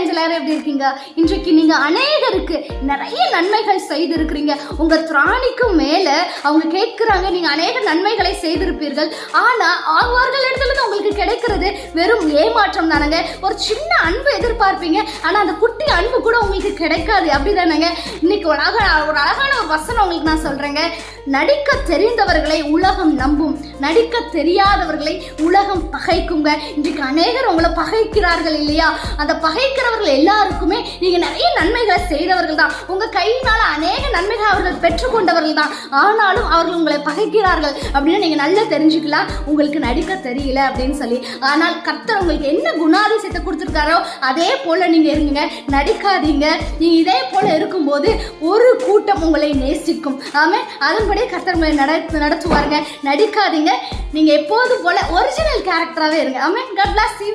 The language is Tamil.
எல்லாரும் எப்படி இருக்கீங்க? இன்றைக்கு நீங்க அநேகருக்கு நிறைய நன்மைகள் செய்திருக்கிறீங்க. உங்க திராணிக்கும் மேல அவங்க கேட்கிறாங்க, நீங்க அநேக நன்மைகளை செய்திருப்பீர்கள். ஆனா அவர்களிடத்துல இருந்து உங்களுக்கு கிடைக்கிறது வெறும் ஏமாற்றம் தானங்க. ஒரு சின்ன அன்பு எதிர்பார்ப்பீங்க, ஆனா அந்த குட்டி அன்பு கூட உங்களுக்கு கிடைக்காது. அப்படிதானங்க? இன்னைக்கு ஒரு அழகான ஒரு வசனம் உங்களுக்கு நான் சொல்றேங்க. நடிக்க தெரிந்தவர்களை உலகம் நம்பும், நடிக்க தெரியாதவர்களை உலகம் பகைக்குங்க. இன்றைக்கு அநேகர் உங்களை பகைக்கிறார்கள் இல்லையா? அந்த பகைக்கிறவர்கள் எல்லாருக்குமே நீங்க நிறைய நன்மைகளை செய்தவர்கள் தான். உங்க கையினால அநேக நன்மைகளை அவர்கள் பெற்றுக்கொண்டவர்கள் தான். ஆனாலும் அவர்கள் உங்களை பகைக்கிறார்கள் அப்படின்னு நீங்க நல்லா தெரிஞ்சுக்கலாம், உங்களுக்கு நடிக்க தெரியல அப்படின்னு சொல்லி. ஆனால் கர்த்தர் உங்களுக்கு என்ன குணாதிசயத்தை கொடுத்துருக்காரோ அதே போல நீங்க இருங்க, நடிக்காதீங்க. நீங்க இதே போல இருக்கும்போது ஒரு கூட்டம் உங்களை நேசிக்கும். ஆமே, அதன்படி கர்த்தர் உங்களை நடத்துவாருங்க. நடிக்காதீங்க, நீங்க எப்போதும் போல ஒரிஜினல் கேரக்டராகவே இருங்க. ஆமே. God bless you.